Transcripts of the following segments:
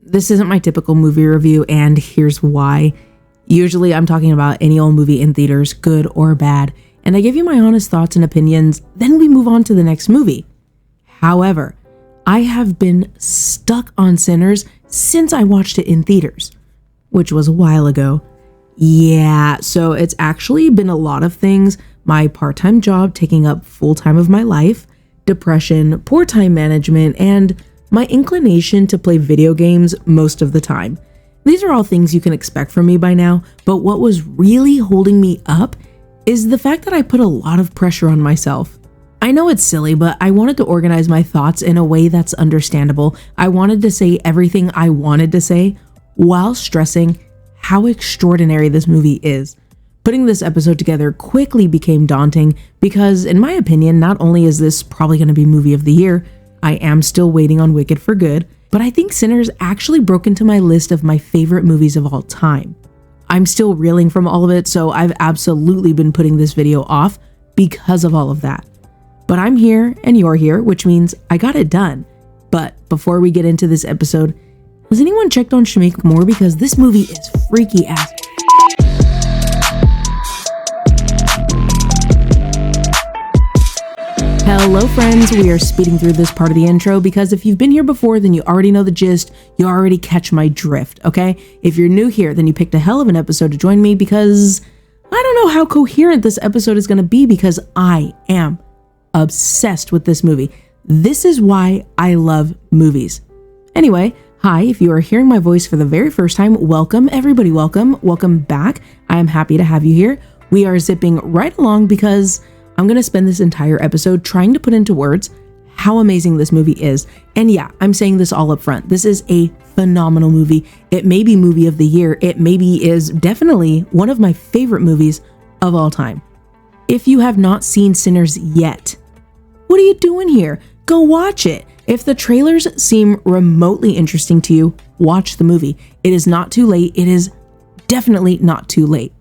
this isn't my typical movie review, and here's why. Usually I'm talking about any old movie in theaters, good or bad, and I give you my honest thoughts and opinions, then we move on to the next movie. However, I have been stuck on Sinners since I watched it in theaters, which was a while ago. Yeah, so it's actually been a lot of things. My part-time job taking up full time of my life, depression, poor time management, and my inclination to play video games most of the time. These are all things you can expect from me by now, but what was really holding me up is the fact that I put a lot of pressure on myself. I know it's silly, but I wanted to organize my thoughts in a way that's understandable. I wanted to say everything I wanted to say while stressing how extraordinary this movie is. Putting this episode together quickly became daunting because, in my opinion, not only is this probably going to be movie of the year, I am still waiting on Wicked for good, but I think Sinners actually broke into my list of my favorite movies of all time. I'm still reeling from all of it, so I've absolutely been putting this video off because of all of that. But I'm here and you're here, which means I got it done. But before we get into this episode, has anyone checked on Shamik more, because this movie is freaky ass. Hello friends, we are speeding through this part of the intro because if you've been here before, then you already know the gist, you already catch my drift, okay? If you're new here, then you picked a hell of an episode to join me because I don't know how coherent this episode is going to be because I am obsessed with this movie. This is why I love movies. Anyway, hi, if you are hearing my voice for the very first time, welcome, everybody, welcome back. I am happy to have you here. We are zipping right along because I'm going to spend this entire episode trying to put into words how amazing this movie is. And yeah, I'm saying this all up front. This is a phenomenal movie. It may be movie of the year. It maybe is definitely one of my favorite movies of all time. If you have not seen Sinners yet, what are you doing here? Go watch it. If the trailers seem remotely interesting to you, watch the movie. It is not too late. It is definitely not too late.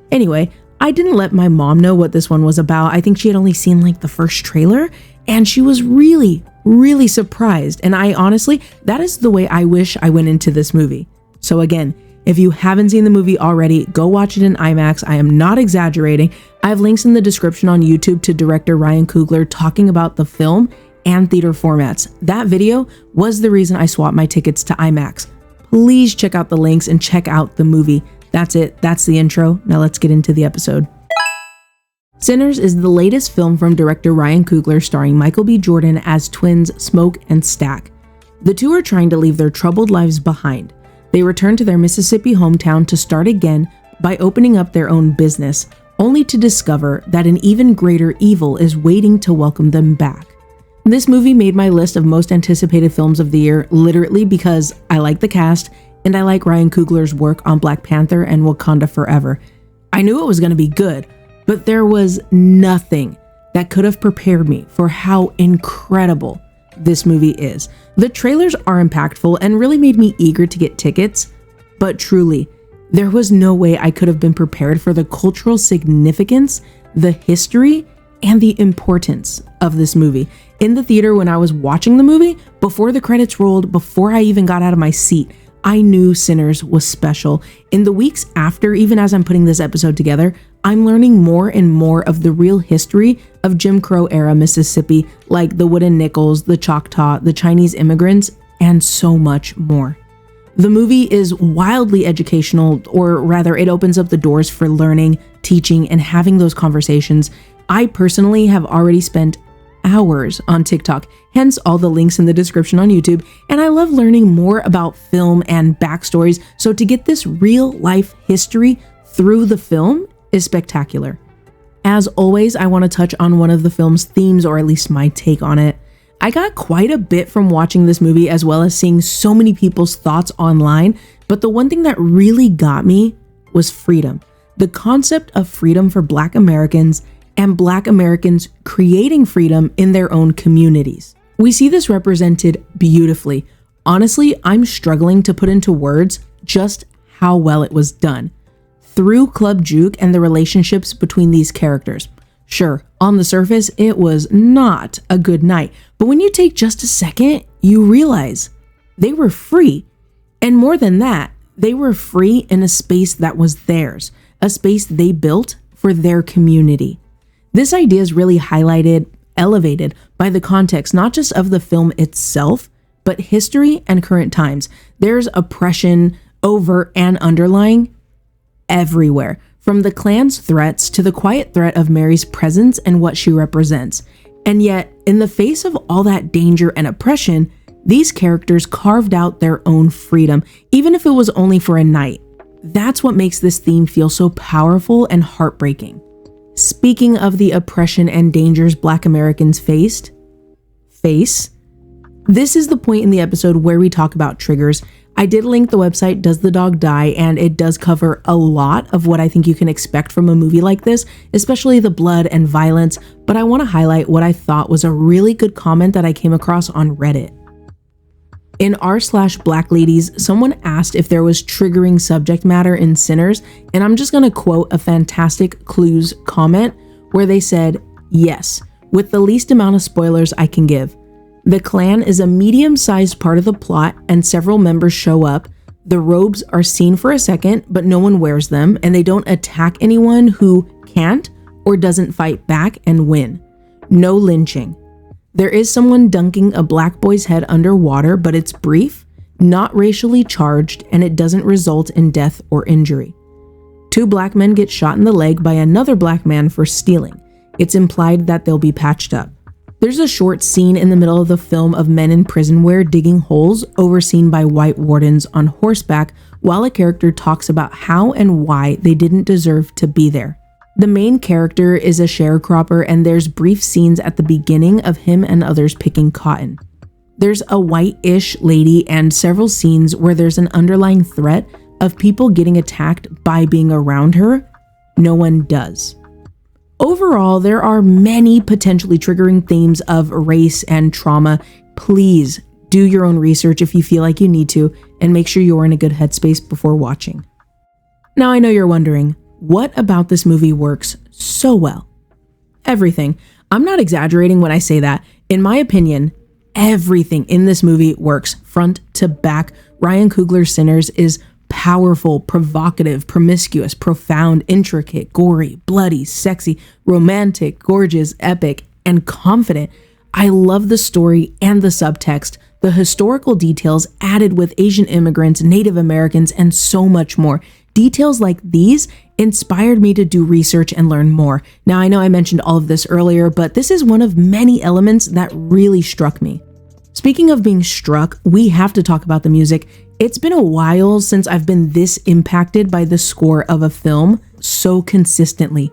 Anyway, I didn't let my mom know what this one was about. I think she had only seen like the first trailer and she was really surprised. And I honestly, that is the way I wish I went into this movie. So again, if you haven't seen the movie already, go watch it in IMAX. I am not exaggerating. I have links in the description on YouTube to director Ryan Coogler talking about the film and theater formats. That video was the reason I swapped my tickets to IMAX. Please check out the links and check out the movie. That's it. That's the intro. Now let's get into the episode. Sinners is the latest film from director Ryan Coogler starring Michael B. Jordan as twins Smoke and Stack. The two are trying to leave their troubled lives behind. They return to their Mississippi hometown to start again by opening up their own business, only to discover that an even greater evil is waiting to welcome them back. This movie made my list of most anticipated films of the year literally because I like the cast and I like Ryan Coogler's work on Black Panther and Wakanda Forever. I knew it was going to be good, but there was nothing that could have prepared me for how incredible this movie is. The trailers are impactful and really made me eager to get tickets, but truly, there was no way I could have been prepared for the cultural significance, the history, and the importance of this movie. In the theater when I was watching the movie, before the credits rolled, before I even got out of my seat, I knew Sinners was special. In the weeks after, even as I'm putting this episode together, I'm learning more and more of the real history of Jim Crow era Mississippi, like the wooden nickels, the Choctaw, the Chinese immigrants, and so much more. The movie is wildly educational, or rather it opens up the doors for learning, teaching, and having those conversations. I personally have already spent hours on TikTok, hence all the links in the description on YouTube, and I love learning more about film and backstories, so to get this real life history through the film is spectacular. As always, I want to touch on one of the film's themes, or at least my take on it. I got quite a bit from watching this movie as well as seeing so many people's thoughts online, but the one thing that really got me was freedom. The concept of freedom for Black Americans and Black Americans creating freedom in their own communities. We see this represented beautifully. Honestly, I'm struggling to put into words just how well it was done. Through Club Juke and the relationships between these characters. Sure, on the surface, it was not a good night, but when you take just a second, you realize they were free. And more than that, they were free in a space that was theirs, a space they built for their community. This idea is really elevated by the context, not just of the film itself, but history and current times. There's oppression, overt and underlying, everywhere, from the Klan's threats to the quiet threat of Mary's presence and what she represents. And yet, in the face of all that danger and oppression, these characters carved out their own freedom, even if it was only for a night. That's what makes this theme feel so powerful and heartbreaking. Speaking of the oppression and dangers Black Americans face, this is the point in the episode where we talk about triggers. I did link the website Does the Dog Die, and it does cover a lot of what I think you can expect from a movie like this, especially the blood and violence, but I want to highlight what I thought was a really good comment that I came across on Reddit. In r/Black Ladies, someone asked if there was triggering subject matter in Sinners, and I'm just going to quote a Fantastic Clues comment where they said, "Yes, with the least amount of spoilers I can give. The Klan is a medium-sized part of the plot and several members show up. The robes are seen for a second, but no one wears them, and they don't attack anyone who can't or doesn't fight back and win. No lynching. There is someone dunking a black boy's head underwater, but it's brief, not racially charged, and it doesn't result in death or injury. 2 black men get shot in the leg by another black man for stealing. It's implied that they'll be patched up. There's a short scene in the middle of the film of men in prison wear digging holes overseen by white wardens on horseback while a character talks about how and why they didn't deserve to be there. The main character is a sharecropper, and there's brief scenes at the beginning of him and others picking cotton. There's a white-ish lady and several scenes where there's an underlying threat of people getting attacked by being around her. No one does. Overall, there are many potentially triggering themes of race and trauma. Please do your own research if you feel like you need to, and make sure you're in a good headspace before watching. Now, I know you're wondering, what about this movie works so well? Everything. I'm not exaggerating when I say that. In my opinion, everything in this movie works front to back. Ryan Coogler's Sinners is powerful, provocative, promiscuous, profound, intricate, gory, bloody, sexy, romantic, gorgeous, epic, and confident. I love the story and the subtext, the historical details added with Asian immigrants, Native Americans, and so much more. Details like these inspired me to do research and learn more. Now, I know I mentioned all of this earlier, but this is one of many elements that really struck me. Speaking of being struck, we have to talk about the music. It's been a while since I've been this impacted by the score of a film so consistently.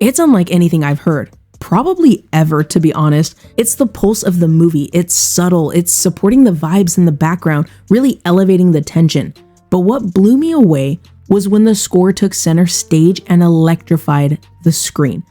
It's unlike anything I've heard, probably ever, to be honest. It's the pulse of the movie. It's subtle. It's supporting the vibes in the background, really elevating the tension. But what blew me away was when the score took center stage and electrified the screen.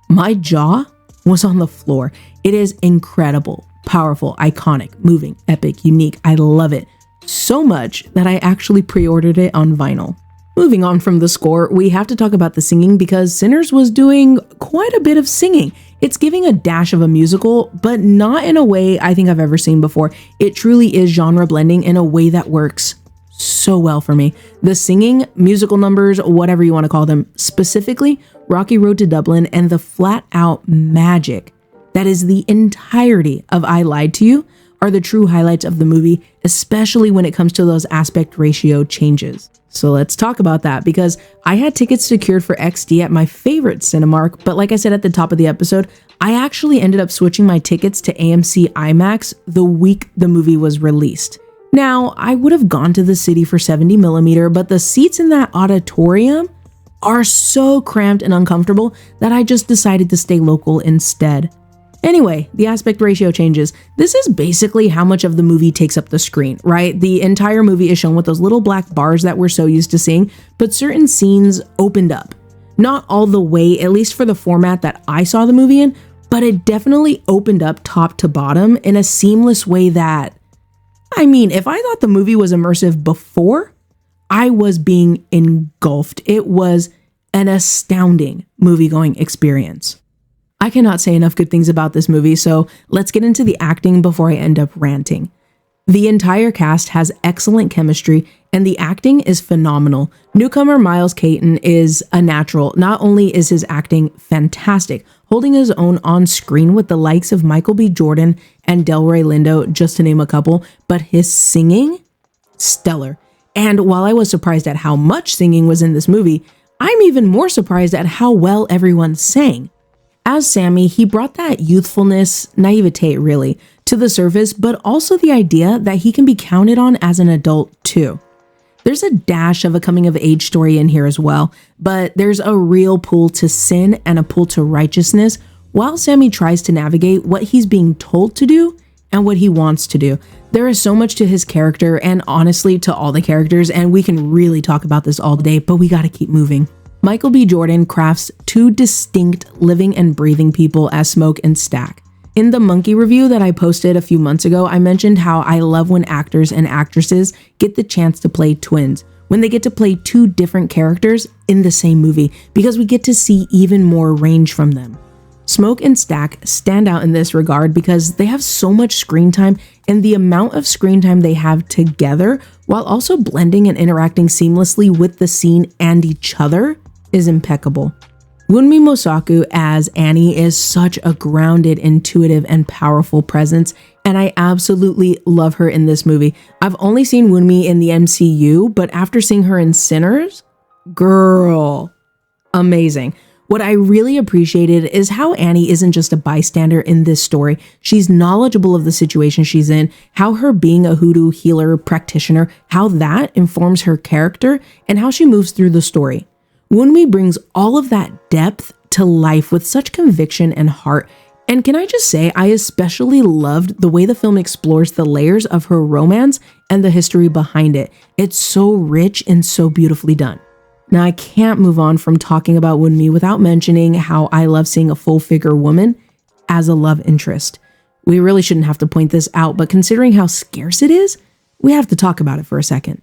My jaw was on the floor. It is incredible, powerful, iconic, moving, epic, unique. I love it so much that I actually pre-ordered it on vinyl. Moving on from the score, we have to talk about the singing because Sinners was doing quite a bit of singing. It's giving a dash of a musical, but not in a way I think I've ever seen before. It truly is genre blending in a way that works so well for me. The singing, musical numbers, whatever you want to call them, specifically Rocky Road to Dublin, and the flat out magic that is the entirety of I Lied to You are the true highlights of the movie, especially when it comes to those aspect ratio changes. So let's talk about that, because I had tickets secured for XD at my favorite Cinemark, but like I said at the top of the episode, I actually ended up switching my tickets to AMC IMAX the week the movie was released. Now, I would have gone to the city for 70mm, but the seats in that auditorium are so cramped and uncomfortable that I just decided to stay local instead. Anyway, the aspect ratio changes. This is basically how much of the movie takes up the screen, right? The entire movie is shown with those little black bars that we're so used to seeing, but certain scenes opened up. Not all the way, at least for the format that I saw the movie in, but it definitely opened up top to bottom in a seamless way that, I mean, if I thought the movie was immersive before, I was being engulfed. It was an astounding movie-going experience. I cannot say enough good things about this movie, so let's get into the acting before I end up ranting. The entire cast has excellent chemistry and the acting is phenomenal. Newcomer Miles Caton is a natural. Not only is his acting fantastic, holding his own on screen with the likes of Michael B. Jordan and Delroy Lindo, just to name a couple, but his singing, stellar. And while I was surprised at how much singing was in this movie, I'm even more surprised at how well everyone sang. As Sammy, he brought that youthfulness, naivete really, to the surface, but also the idea that he can be counted on as an adult too. There's a dash of a coming of age story in here as well, but there's a real pull to sin and a pull to righteousness while Sammy tries to navigate what he's being told to do and what he wants to do. There is so much to his character and honestly to all the characters, and we can really talk about this all day, but we gotta keep moving. Michael B. Jordan crafts two distinct living and breathing people as Smoke and Stack. In the Monkey review that I posted a few months ago, I mentioned how I love when actors and actresses get the chance to play twins, when they get to play two different characters in the same movie, because we get to see even more range from them. Smoke and Stack stand out in this regard because they have so much screen time, and the amount of screen time they have together while also blending and interacting seamlessly with the scene and each other is impeccable. Wunmi Mosaku as Annie is such a grounded, intuitive, and powerful presence, and I absolutely love her in this movie. I've only seen Wunmi in the MCU, but after seeing her in Sinners, girl, amazing. What I really appreciated is how Annie isn't just a bystander in this story. She's knowledgeable of the situation she's in, how her being a hoodoo healer practitioner, how that informs her character, and how she moves through the story. Wunmi brings all of that depth to life with such conviction and heart. And can I just say, I especially loved the way the film explores the layers of her romance and the history behind it. It's so rich and so beautifully done. Now, I can't move on from talking about Wunmi without mentioning how I love seeing a full-figure woman as a love interest. We really shouldn't have to point this out, but considering how scarce it is, we have to talk about it for a second.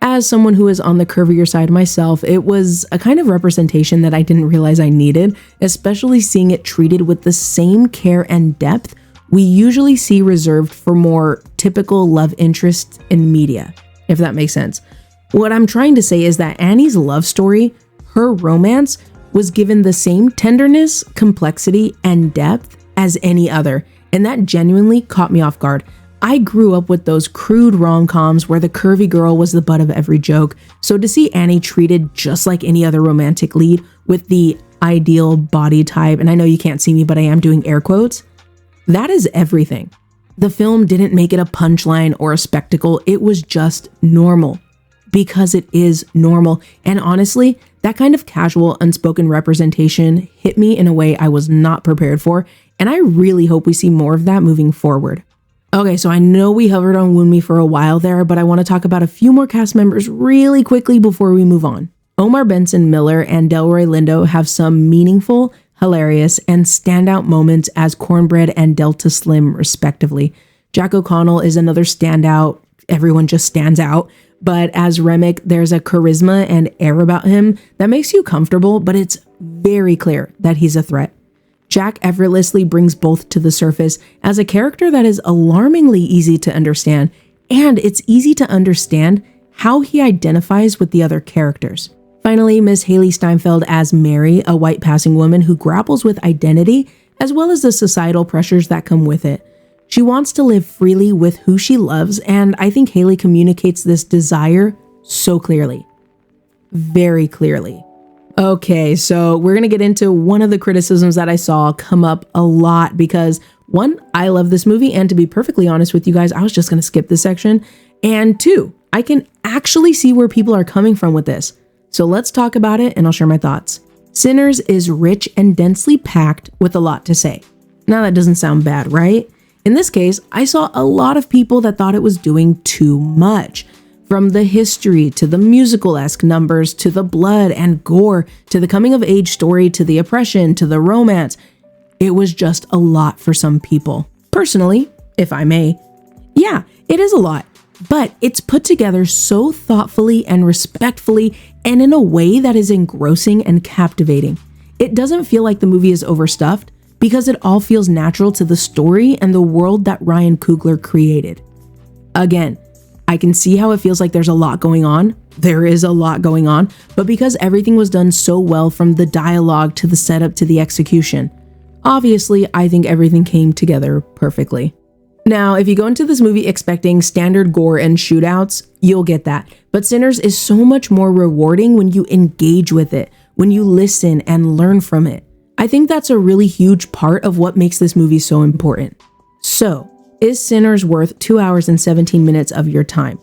As someone who is on the curvier side myself, it was a kind of representation that I didn't realize I needed, especially seeing it treated with the same care and depth we usually see reserved for more typical love interests in media, if that makes sense. What I'm trying to say is that Annie's love story, her romance, was given the same tenderness, complexity, and depth as any other, and that genuinely caught me off guard. I grew up with those crude rom-coms where the curvy girl was the butt of every joke, so to see Annie treated just like any other romantic lead with the ideal body type, and I know you can't see me, but I am doing air quotes, that is everything. The film didn't make it a punchline or a spectacle, it was just normal. Because it is normal. And honestly, that kind of casual, unspoken representation hit me in a way I was not prepared for, and I really hope we see more of that moving forward. Okay, so I know we hovered on Wunmi for a while there, but I want to talk about a few more cast members really quickly before we move on. Omar Miller and Delroy Lindo have some meaningful, hilarious, and standout moments as Cornbread and Delta Slim, respectively. Jack O'Connell is another standout. Everyone just stands out. But as Remick, there's a charisma and air about him that makes you comfortable, but it's very clear that he's a threat. Jack effortlessly brings both to the surface as a character that is alarmingly easy to understand, and it's easy to understand how he identifies with the other characters. Finally, Miss Haley Steinfeld as Mary, a white passing woman who grapples with identity as well as the societal pressures that come with it. She wants to live freely with who she loves, and I think Haley communicates this desire so clearly. Very clearly. Okay, so we're gonna get into one of the criticisms that I saw come up a lot because, one, I love this movie, and to be perfectly honest with you guys, I was just gonna skip this section, and two, I can actually see where people are coming from with this. So let's talk about it, and I'll share my thoughts. Sinners is rich and densely packed with a lot to say. Now that doesn't sound bad, right? In this case, I saw a lot of people that thought it was doing too much. From the history, to the musical-esque numbers, to the blood and gore, to the coming-of-age story, to the oppression, to the romance. It was just a lot for some people. Personally, if I may, yeah, it is a lot. But it's put together so thoughtfully and respectfully and in a way that is engrossing and captivating. It doesn't feel like the movie is overstuffed, because it all feels natural to the story and the world that Ryan Coogler created. Again, I can see how it feels like there's a lot going on. There is a lot going on, but because everything was done so well from the dialogue to the setup to the execution, obviously, I think everything came together perfectly. Now, if you go into this movie expecting standard gore and shootouts, you'll get that. But Sinners is so much more rewarding when you engage with it, when you listen and learn from it. I think that's a really huge part of what makes this movie so important. So, is Sinners worth 2 hours and 17 minutes of your time?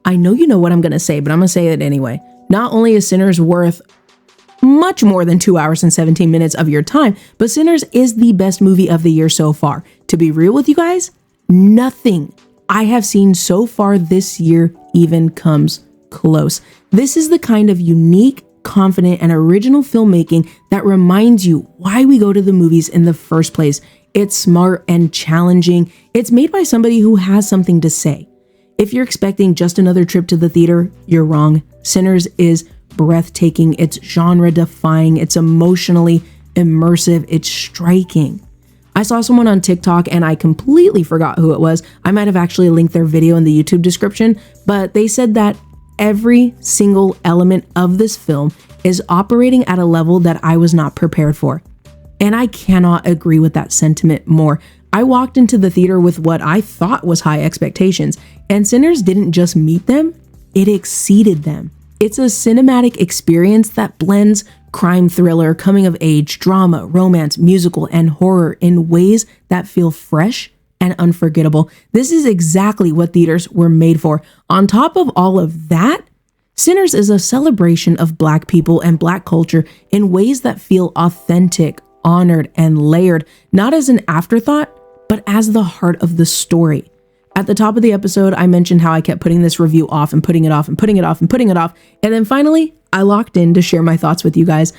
I know you know what I'm going to say, but I'm going to say it anyway. Not only is Sinners worth much more than 2 hours and 17 minutes of your time, but Sinners is the best movie of the year so far. To be real with you guys, nothing I have seen so far this year even comes close. This is the kind of unique, confident, and original filmmaking that reminds you why we go to the movies in the first place. It's smart and challenging. It's made by somebody who has something to say. If you're expecting just another trip to the theater, you're wrong. Sinners is breathtaking. It's genre-defying. It's emotionally immersive. It's striking. I saw someone on TikTok and I completely forgot who it was. I might have actually linked their video in the YouTube description, but they said that every single element of this film is operating at a level that I was not prepared for. And I cannot agree with that sentiment more. I walked into the theater with what I thought was high expectations, and Sinners didn't just meet them, it exceeded them. It's a cinematic experience that blends crime thriller, coming of age, drama, romance, musical, and horror in ways that feel fresh and unforgettable. This is exactly what theaters were made for. On top of all of that, Sinners is a celebration of Black people and Black culture in ways that feel authentic, honored, and layered, not as an afterthought, but as the heart of the story. At the top of the episode, I mentioned how I kept putting this review off and putting it off and putting it off and putting it off. And then finally, I locked in to share my thoughts with you guys.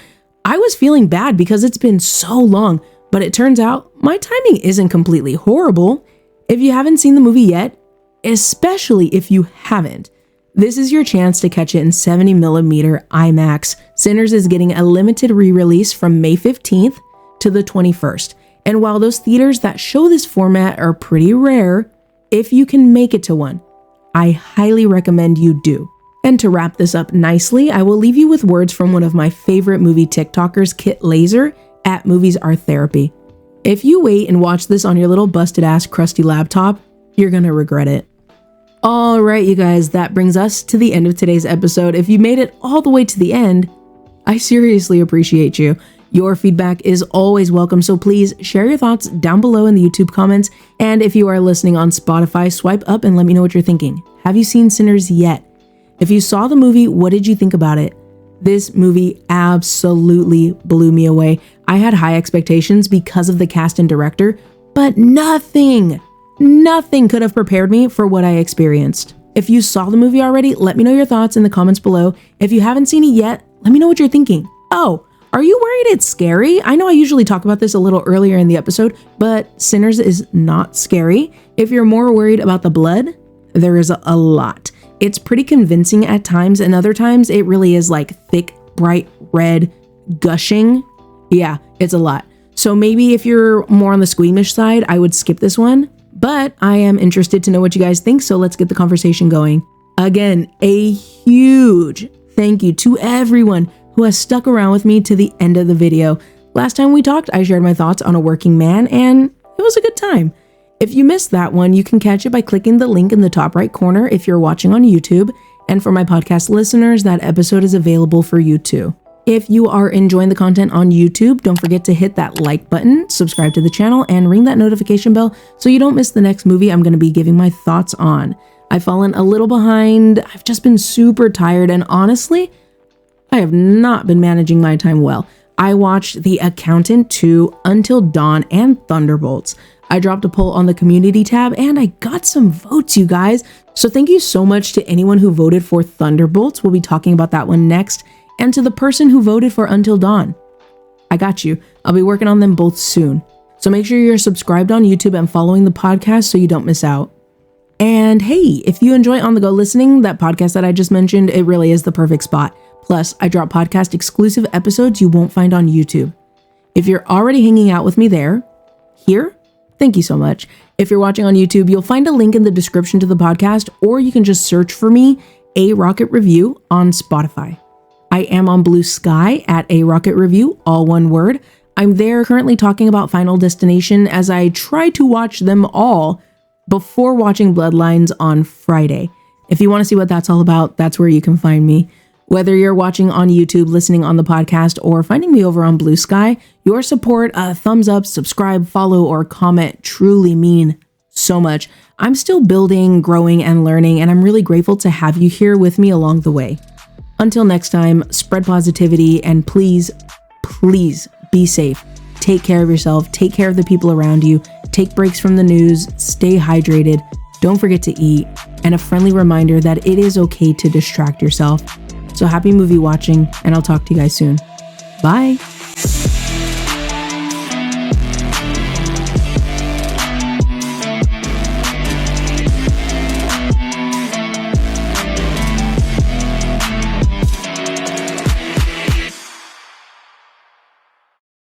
I was feeling bad because it's been so long, but it turns out my timing isn't completely horrible. If you haven't seen the movie yet, especially if you haven't, this is your chance to catch it in 70mm IMAX. Sinners is getting a limited re-release from May 15th to the 21st. And while those theaters that show this format are pretty rare, if you can make it to one, I highly recommend you do. And to wrap this up nicely, I will leave you with words from one of my favorite movie TikTokers, Kit Laser, at Movies Are Therapy. If you wait and watch this on your little busted ass crusty laptop, you're gonna regret it. All right, you guys, that brings us to the end of today's episode. If you made it all the way to the end, I seriously appreciate you. Your feedback is always welcome, so please share your thoughts down below in the YouTube comments. And if you are listening on Spotify, swipe up and let me know what you're thinking. Have you seen Sinners yet? If you saw the movie, what did you think about it? This movie absolutely blew me away. I had high expectations because of the cast and director, but nothing could have prepared me for what I experienced. If you saw the movie already, let me know your thoughts in the comments below. If you haven't seen it yet, let me know what you're thinking. Oh, are you worried it's scary? I know I usually talk about this a little earlier in the episode, but Sinners is not scary. If you're more worried about the blood, there is a lot. It's pretty convincing at times, and other times it really is like thick, bright red, gushing. Yeah, it's a lot. So maybe if you're more on the squeamish side, I would skip this one, but I am interested to know what you guys think, so let's get the conversation going. Again, a huge thank you to everyone who has stuck around with me to the end of the video. Last time we talked, I shared my thoughts on A Working Man, and it was a good time. If you missed that one, you can catch it by clicking the link in the top right corner if you're watching on YouTube. And for my podcast listeners, that episode is available for you too. If you are enjoying the content on YouTube, don't forget to hit that like button, subscribe to the channel, and ring that notification bell so you don't miss the next movie I'm going to be giving my thoughts on. I've fallen a little behind. I've just been super tired, and honestly, I have not been managing my time well. I watched The Accountant 2, Until Dawn, and Thunderbolts. I dropped a poll on the community tab and I got some votes, you guys. So thank you so much to anyone who voted for Thunderbolts. We'll be talking about that one next. And to the person who voted for Until Dawn. I got you. I'll be working on them both soon. So make sure you're subscribed on YouTube and following the podcast so you don't miss out. And hey, if you enjoy On The Go listening, that podcast that I just mentioned, it really is the perfect spot. Plus, I drop podcast exclusive episodes you won't find on YouTube. If you're already hanging out with me there, here, Thank you so much. If you're watching on YouTube, you'll find a link in the description to the podcast, or you can just search for me, A Rocket Review, on Spotify. I am on Blue Sky at A Rocket Review, all one word. I'm there currently talking about Final Destination as I try to watch them all before watching Bloodlines on Friday. If you want to see what that's all about, that's where you can find me. Whether you're watching on YouTube, listening on the podcast, or finding me over on Blue Sky, your support, a thumbs up, subscribe, follow, or comment truly mean so much. I'm still building, growing, and learning, and I'm really grateful to have you here with me along the way. Until next time, spread positivity, and please, please be safe. Take care of yourself, take care of the people around you, take breaks from the news, stay hydrated, don't forget to eat, and a friendly reminder that it is okay to distract yourself. So happy movie watching, and I'll talk to you guys soon. Bye.